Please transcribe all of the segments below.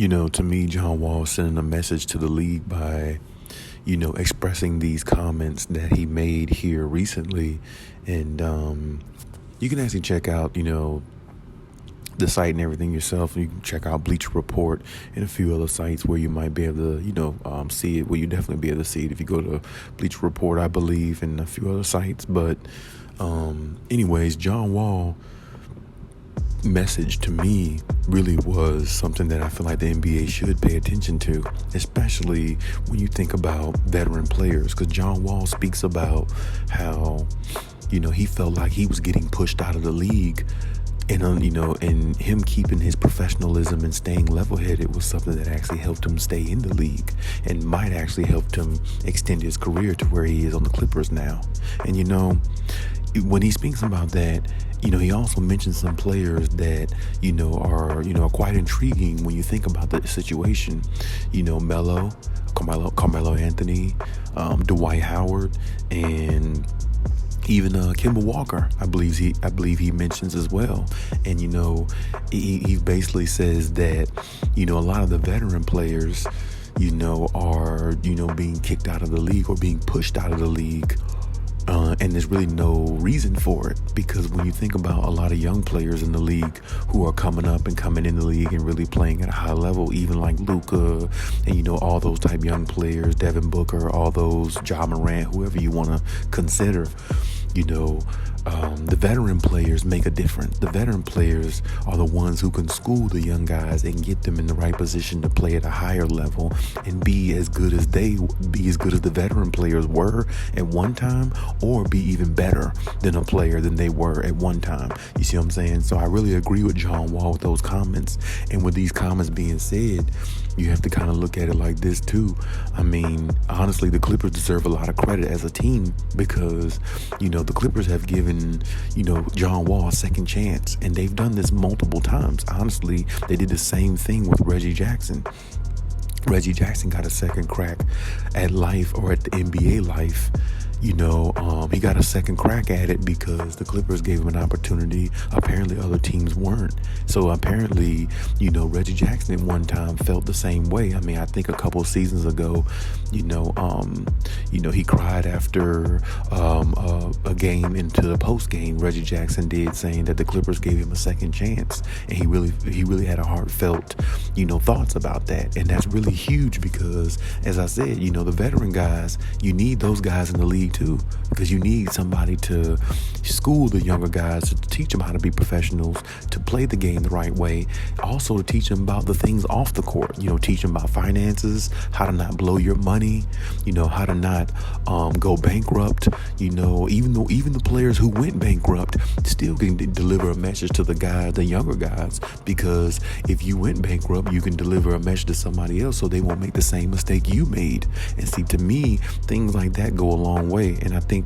To me, John Wall sending a message to the league by, expressing these comments that he made here recently. And you can actually check out, the site and everything yourself. You can check out Bleacher Report and a few other sites where you might be able to, see it. Well, you definitely be able to see it if you go to Bleacher Report, I believe, and a few other sites. But anyways, John Wall message to me really was something that I feel like the NBA should pay attention to, especially when you think about veteran players, because John Wall speaks about how, he felt like he was getting pushed out of the league. And, and him keeping his professionalism and staying level-headed was something that actually helped him stay in the league and might actually helped him extend his career to where he is on the Clippers now. And, when he speaks about that, he also mentions some players that, are quite intriguing when you think about the situation. Carmelo Anthony, Dwight Howard, and even Kemba Walker, I believe he mentions as well. And he basically says that a lot of the veteran players are being kicked out of the league or being pushed out of the league, and there's really no reason for it, because when you think about a lot of young players in the league who are coming up and coming in the league and really playing at a high level, even like Luka and all those type young players, Devin Booker, all those, Ja Morant, whoever you want to consider, the veteran players make a difference. The veteran players are the ones who can school the young guys and get them in the right position to play at a higher level and be as good as the veteran players were at one time, or be even better than a player than they were at one time. You see what I'm saying? So I really agree with John Wall with those comments. And with these comments being said, you have to kind of look at it like this too. I mean, honestly, the Clippers deserve a lot of credit as a team, because, the Clippers have given, John Wall a second chance, and they've done this multiple times. Honestly, they did the same thing with Reggie Jackson. Reggie Jackson got a second crack at life, or at the NBA life. He got a second crack at it because the Clippers gave him an opportunity. Apparently other teams weren't. So apparently, Reggie Jackson at one time felt the same way. I mean, I think a couple seasons ago, he cried after a game into the post game. Reggie Jackson did, saying that the Clippers gave him a second chance, and he really had a heartfelt, thoughts about that. And that's really huge because, as I said, the veteran guys, you need those guys in the league too, because you need somebody to school the younger guys, to teach them how to be professionals, to play the game the right way, also to teach them about the things off the court, teach them about finances, how to not blow your money, how to not go bankrupt, even the players who went bankrupt still can deliver a message to the younger guys, because if you went bankrupt, you can deliver a message to somebody else so they won't make the same mistake you made. And see, to me, things like that go a long way. And I think,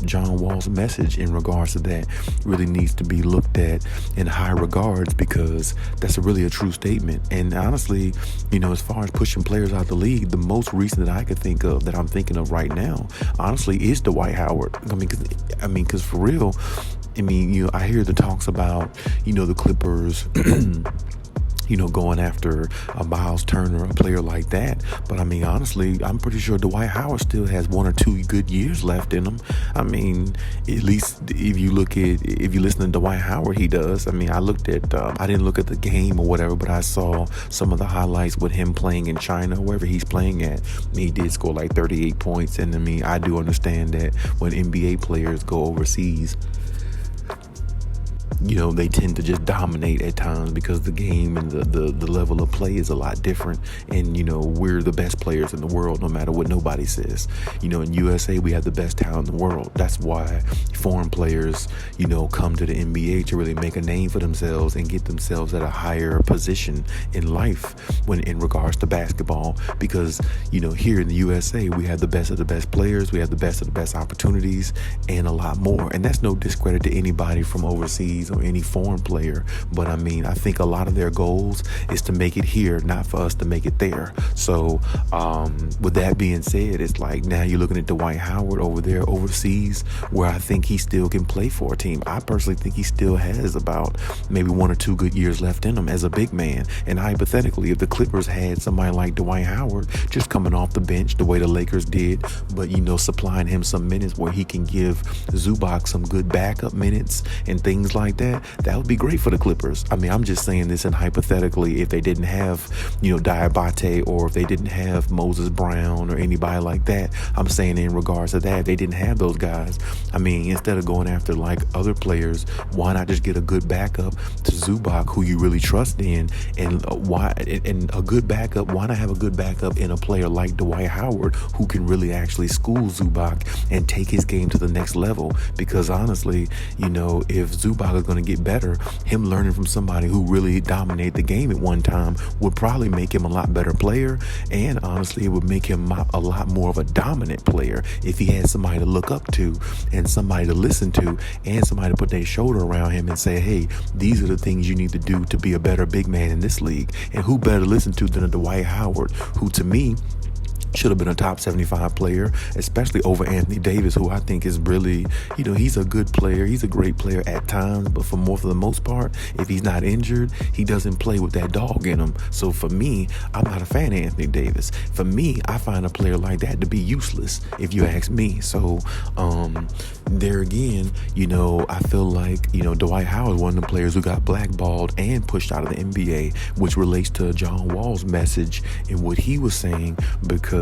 John Wall's message in regards to that really needs to be looked at in high regards, because that's really a true statement. And honestly, as far as pushing players out the league, the most recent that I could think of, that I'm thinking of right now, honestly, is Dwight Howard. Because for real, I hear the talks about, the Clippers going after a Miles Turner, a player like that. But honestly, I'm pretty sure Dwight Howard still has 1 or 2 good years left in him. At least if you listen to Dwight Howard, he does. I didn't look at the game or whatever, but I saw some of the highlights with him playing in China, wherever he's playing at. He did score like 38 points. And I do understand that when NBA players go overseas, they tend to just dominate at times, because the game and the level of play is a lot different. And, we're the best players in the world, no matter what nobody says. In USA, we have the best talent in the world. That's why foreign players, come to the NBA to really make a name for themselves and get themselves at a higher position in life when in regards to basketball. Because, here in the USA, we have the best of the best players. We have the best of the best opportunities and a lot more. And that's no discredit to anybody from overseas overseas or any foreign player. But I mean, I think a lot of their goals is to make it here, not for us to make it there. So with that being said, it's like now you're looking at Dwight Howard over there overseas, where I think he still can play for a team. I personally think he still has about maybe 1 or 2 good years left in him as a big man. And hypothetically, if the Clippers had somebody like Dwight Howard just coming off the bench the way the Lakers did, but supplying him some minutes where he can give Zubac some good backup minutes and things like that, that would be great for the Clippers. I mean, I'm just saying this, and hypothetically, if they didn't have Diabate, or if they didn't have Moses Brown or anybody like that, I'm saying in regards to that, if they didn't have those guys, I mean, instead of going after like other players, why not just get a good backup to Zubac, who you really trust in, and a good backup? Why not have a good backup in a player like Dwight Howard, who can really actually school Zubac and take his game to the next level? Because honestly, if Zubac is going to get better, him learning from somebody who really dominated the game at one time would probably make him a lot better player, and honestly, it would make him a lot more of a dominant player if he had somebody to look up to and somebody to listen to and somebody to put their shoulder around him and say, hey, these are the things you need to do to be a better big man in this league. And who better to listen to than a Dwight Howard, who to me should have been a top 75 player, especially over Anthony Davis, who I think is really, he's a good player. He's a great player at times, but for the most part, if he's not injured, he doesn't play with that dog in him. So for me, I'm not a fan of Anthony Davis. For me, I find a player like that to be useless, if you ask me. So there again, I feel like, Dwight Howard is one of the players who got blackballed and pushed out of the NBA, which relates to John Wall's message and what he was saying, because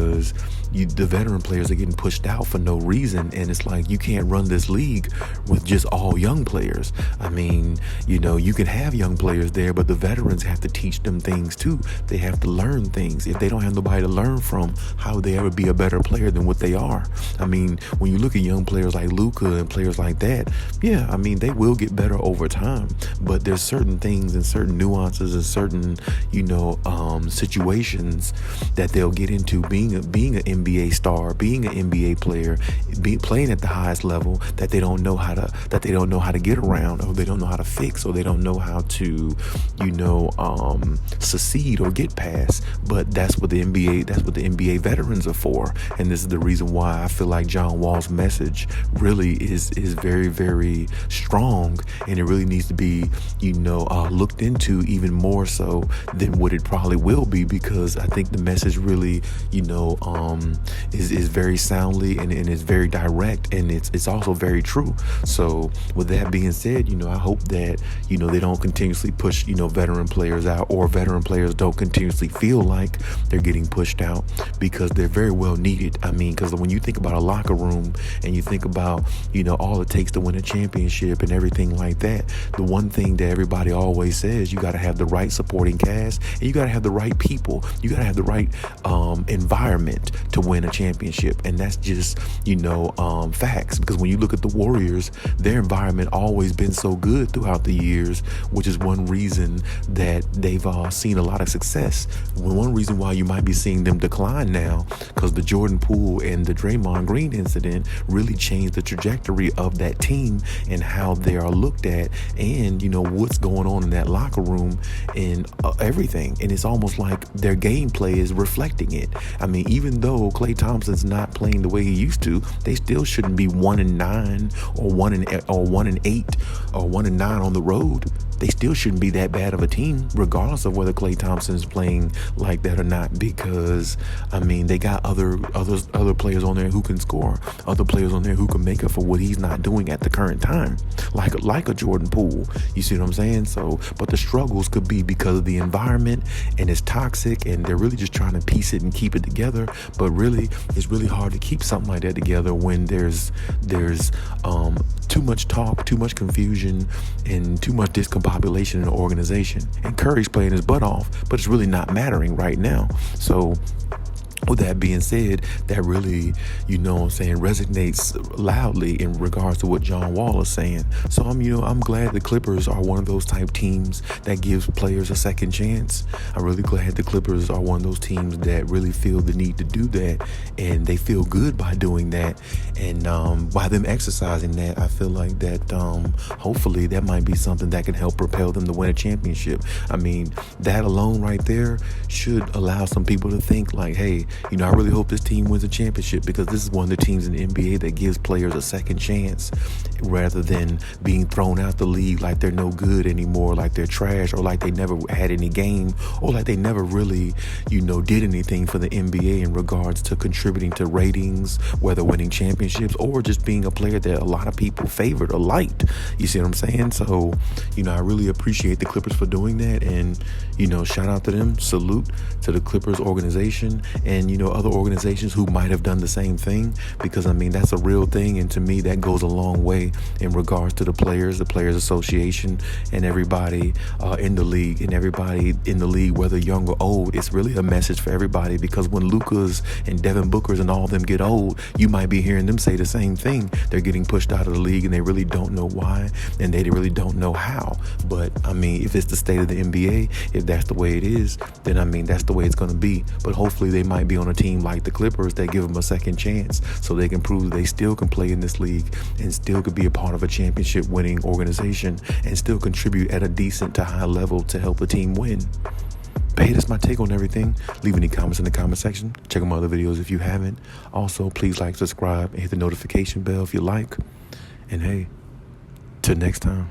the veteran players are getting pushed out for no reason, and it's like you can't run this league with just all young players. I mean, you can have young players there, but the veterans have to teach them things too. They have to learn things. If they don't have nobody to learn from, how would they ever be a better player than what they are? I mean, when you look at young players like Luka and players like that, yeah, I mean, they will get better over time, but there's certain things and certain nuances and certain, situations that they'll get into being an NBA star, being an NBA player, playing at the highest level, that they don't know how to get around, or they don't know how to fix, or they don't know how to succeed or get past. But that's what the NBA veterans are for. And this is the reason why I feel like John Wall's message really is very, very strong, and it really needs to be looked into even more so than what it probably will be, because I think the message really is very soundly and is very direct, and it's also very true. So with that being said, I hope that they don't continuously push veteran players out, or veteran players don't continuously feel like they're getting pushed out, because they're very well needed. I mean, because when you think about a locker room and you think about all it takes to win a championship and everything like that, the one thing that everybody always says, you got to have the right supporting cast, and you got to have the right people, you got to have the right environment to win a championship. And that's just facts, because when you look at the Warriors, their environment always been so good throughout the years, which is one reason that they've seen a lot of success. One reason why you might be seeing them decline now, because the Jordan Poole and the Draymond Green incident really changed the trajectory of that team and how they are looked at, and what's going on in that locker room and everything. And it's almost like their gameplay is reflecting it. I mean, even though Klay Thompson's not playing the way he used to, they still shouldn't be 1-9 or 1-8 or 1-9 on the road. They still shouldn't be that bad of a team, regardless of whether Klay Thompson is playing like that or not, because I mean, they got other players on there who can score, other players on there who can make up for what he's not doing at the current time, like a Jordan Poole. You see what I'm saying? So, but the struggles could be because of the environment, and it's toxic, and they're really just trying to piece it and keep it together. But really, it's really hard to keep something like that together when there's too much talk, too much confusion, and too much discombobulation in the organization. And Curry's playing his butt off, but it's really not mattering right now. So With that being said, that really, resonates loudly in regards to what John Wall is saying. So I'm glad the Clippers are one of those type teams that gives players a second chance. I'm really glad the Clippers are one of those teams that really feel the need to do that, and they feel good by doing that. And by them exercising that, I feel like that hopefully that might be something that can help propel them to win a championship. I mean, that alone right there should allow some people to think like, hey, I really hope this team wins a championship, because this is one of the teams in the NBA that gives players a second chance rather than being thrown out the league like they're no good anymore, like they're trash, or like they never had any game, or like they never really, did anything for the NBA in regards to contributing to ratings, whether winning championships or just being a player that a lot of people favored or liked. You see what I'm saying? So, I really appreciate the Clippers for doing that, and, shout out to them, salute to the Clippers organization, and, other organizations who might have done the same thing, because that's a real thing, and to me that goes a long way in regards to the Players Association, and everybody in the league, and everybody in the league, whether young or old. It's really a message for everybody, because when Lukas and Devin Bookers and all of them get old, you might be hearing them say the same thing. They're getting pushed out of the league, and they really don't know why, and they really don't know how. But if it's the state of the NBA, if that's the way it is, then that's the way it's going to be. But hopefully they might be on a team like the Clippers that give them a second chance, so they can prove that they still can play in this league and still could be a part of a championship winning organization and still contribute at a decent to high level to help the team win. But hey, that's my take on everything. Leave any comments in the comment section. Check out my other videos if you haven't. Also, please like, subscribe, and hit the notification bell if you like. And hey, till next time.